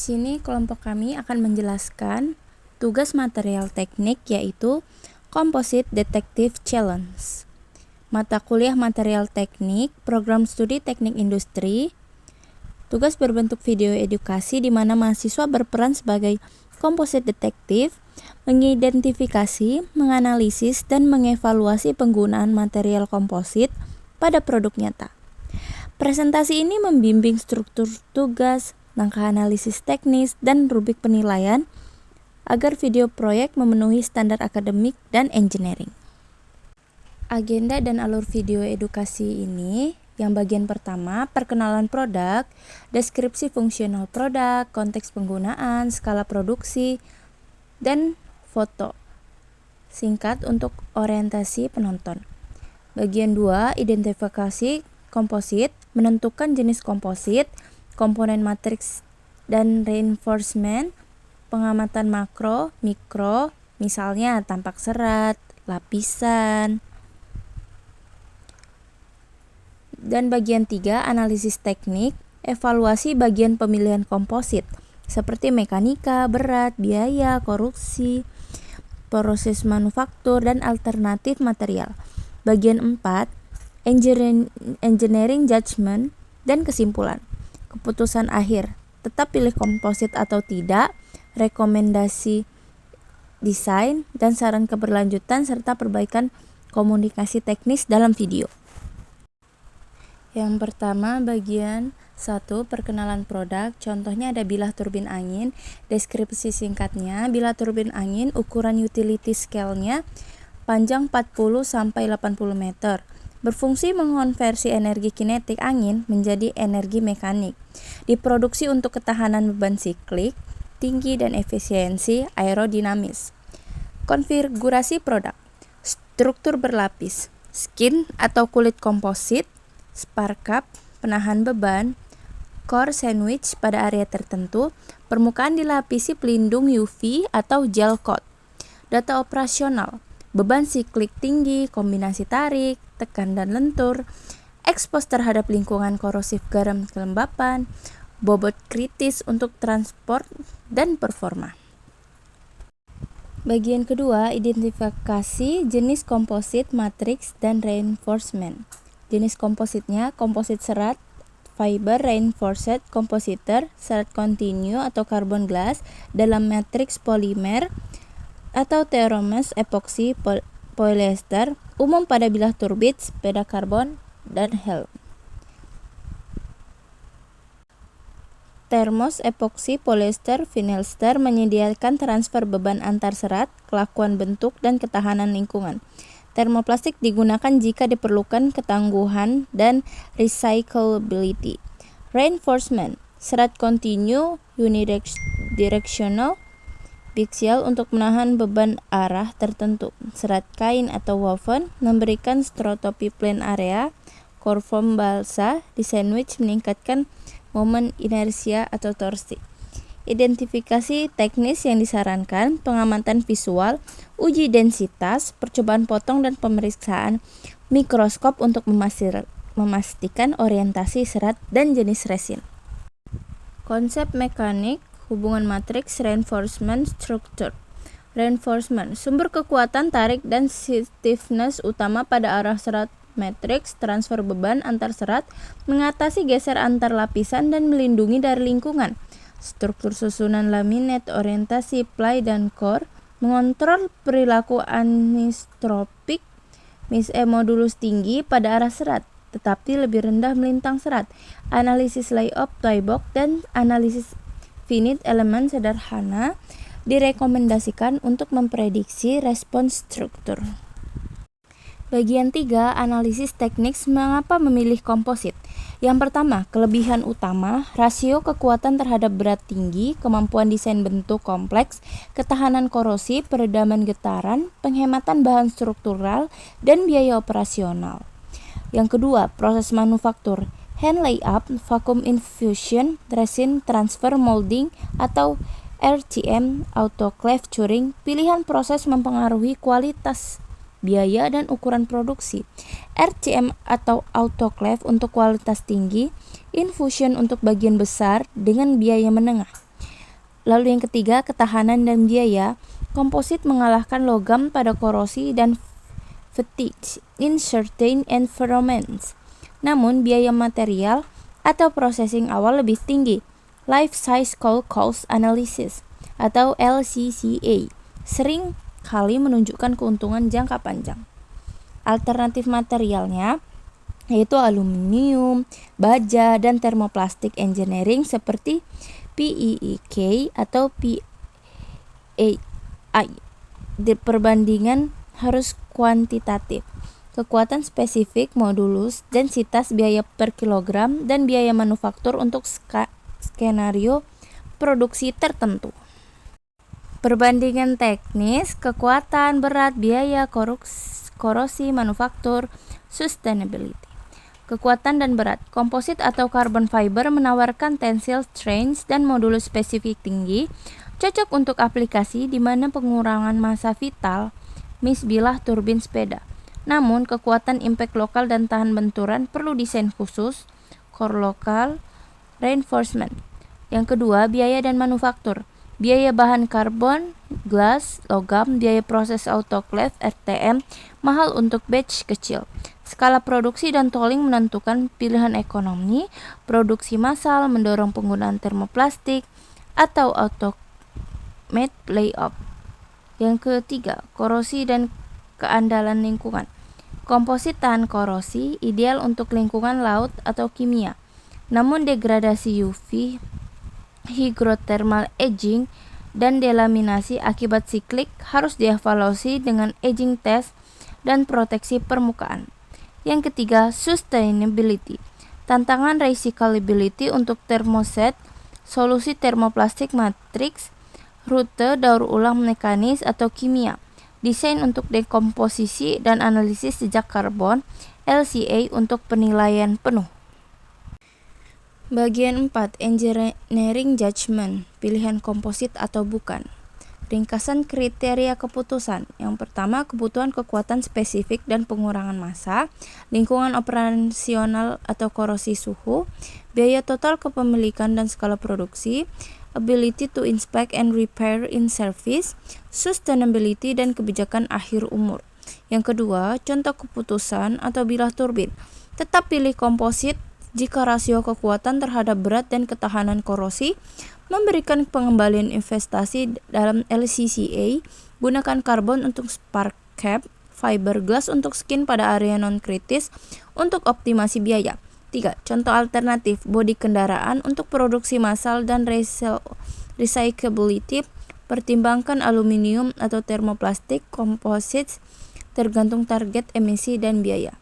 sini kelompok kami akan menjelaskan tugas material teknik yaitu Composite Detective Challenge. Mata kuliah material teknik, program studi teknik industri. Tugas berbentuk video edukasi di mana mahasiswa berperan sebagai composite detective, mengidentifikasi, menganalisis, dan mengevaluasi penggunaan material komposit pada produk nyata. Presentasi ini membimbing struktur tugas, langkah analisis teknis, dan rubrik penilaian agar video proyek memenuhi standar akademik dan engineering. Agenda dan alur video edukasi ini, yang bagian pertama, perkenalan produk, deskripsi fungsional produk, konteks penggunaan, skala produksi, dan foto singkat untuk orientasi penonton. Bagian 2, identifikasi komposit, menentukan jenis komposit, komponen matriks dan reinforcement, pengamatan makro, mikro, misalnya tampak serat, lapisan. Dan bagian 3, analisis teknik, evaluasi bagian pemilihan komposit, seperti mekanika, berat, biaya, korupsi, proses manufaktur, dan alternatif material. Bagian 4, engineering judgment dan kesimpulan. Keputusan akhir, tetap pilih komposit atau tidak, rekomendasi desain, dan saran keberlanjutan serta perbaikan komunikasi teknis dalam video. Yang pertama, bagian 1, perkenalan produk. Contohnya ada bilah turbin angin. Deskripsi singkatnya, bilah turbin angin, ukuran utility scale-nya panjang 40 sampai 80 meter. Berfungsi mengonversi energi kinetik angin menjadi energi mekanik. Diproduksi untuk ketahanan beban siklik tinggi dan efisiensi aerodinamis. Konfigurasi produk. Struktur berlapis, skin atau kulit komposit, spar cup, penahan beban, core sandwich pada area tertentu, permukaan dilapisi pelindung UV atau gel coat. Data operasional, beban siklik tinggi, kombinasi tarik, tekan dan lentur, ekspos terhadap lingkungan korosif garam kelembapan, bobot kritis untuk transport dan performa. Bagian kedua, identifikasi jenis komposit, matriks, dan reinforcement. Jenis kompositnya, komposit serat, fiber reinforced compositor, serat kontinu atau carbon glass dalam matriks polimer atau thermomes epoxy polyester, umum pada bilah turbin, sepeda karbon, dan helm. Thermos epoxy polyester vinylester menyediakan transfer beban antar serat, kelakuan bentuk, dan ketahanan lingkungan. Termoplastik digunakan jika diperlukan ketangguhan dan recyclability. Reinforcement, serat kontinu unidirectional biaxial untuk menahan beban arah tertentu. Serat kain atau woven memberikan strotopi plane area, core form balsa di sandwich meningkatkan momen inersia atau torsi. Identifikasi teknis yang disarankan, pengamatan visual, uji densitas, percobaan potong dan pemeriksaan mikroskop untuk memastikan orientasi serat dan jenis resin. Konsep mekanik, hubungan matriks, reinforcement struktur. Reinforcement, sumber kekuatan tarik dan stiffness utama pada arah serat. Matriks, transfer beban antar serat, mengatasi geser antar lapisan dan melindungi dari lingkungan. Struktur susunan laminate, orientasi ply dan core, mengontrol perilaku anisotropik, modulus tinggi pada arah serat, tetapi lebih rendah melintang serat. Analisis layout tie box dan analisis finite element sederhana direkomendasikan untuk memprediksi respons struktur. Bagian 3, analisis teknik mengapa memilih komposit. Yang pertama, kelebihan utama, rasio kekuatan terhadap berat tinggi, kemampuan desain bentuk kompleks, ketahanan korosi, peredaman getaran, penghematan bahan struktural, dan biaya operasional. Yang kedua, proses manufaktur, hand layup, vacuum infusion, resin transfer molding atau RTM, autoclave curing. Pilihan proses mempengaruhi kualitas, biaya, dan ukuran produksi. RCM atau autoclave untuk kualitas tinggi, infusion untuk bagian besar dengan biaya menengah. Lalu yang ketiga, ketahanan dan biaya. Komposit mengalahkan logam pada korosi dan fatigue in certain environments. Namun, biaya material atau processing awal lebih tinggi. Life Cycle Cost Analysis atau LCCA sering kali menunjukkan keuntungan jangka panjang. Alternatif materialnya yaitu aluminium, baja, dan thermoplastic engineering seperti PEEK atau PAI. Perbandingan harus kuantitatif. Kekuatan spesifik, modulus, densitas, biaya per kilogram, dan biaya manufaktur untuk skenario produksi tertentu. Perbandingan teknis, kekuatan, berat, biaya, korosi, manufaktur, sustainability. Kekuatan dan berat. Komposit atau carbon fiber menawarkan tensile strength dan modulus spesifik tinggi, cocok untuk aplikasi di mana pengurangan massa vital, misbilah turbin sepeda. Namun, kekuatan impact lokal dan tahan benturan perlu desain khusus, core lokal, reinforcement. Yang kedua, biaya dan manufaktur. Biaya bahan karbon, glass, logam, biaya proses autoclave, RTM, mahal untuk batch kecil. Skala produksi dan tooling menentukan pilihan ekonomi, produksi massal mendorong penggunaan termoplastik atau automate layout. Yang ketiga, korosi dan keandalan lingkungan. Komposit tahan korosi, ideal untuk lingkungan laut atau kimia. Namun degradasi UV, hygrothermal aging, dan delaminasi akibat siklik harus dievaluasi dengan aging test dan proteksi permukaan. Yang ketiga, sustainability. Tantangan recyclability untuk thermoset, solusi termoplastik matriks, rute daur ulang mekanis atau kimia, desain untuk dekomposisi dan analisis jejak karbon, LCA untuk penilaian penuh. Bagian 4, engineering judgment, pilihan komposit atau bukan. Ringkasan kriteria keputusan. Yang pertama, kebutuhan kekuatan spesifik dan pengurangan massa, lingkungan operasional atau korosi suhu, biaya total kepemilikan dan skala produksi, ability to inspect and repair in service, sustainability dan kebijakan akhir umur. Yang kedua, contoh keputusan atau bilah turbin. Tetap pilih komposit jika rasio kekuatan terhadap berat dan ketahanan korosi memberikan pengembalian investasi dalam LCCA. Gunakan karbon untuk spark cap, fiberglass untuk skin pada area non-kritis untuk optimasi biaya. 3. Contoh alternatif bodi kendaraan untuk produksi massal dan recyclability. Pertimbangkan aluminium atau termoplastik composites tergantung target emisi dan biaya.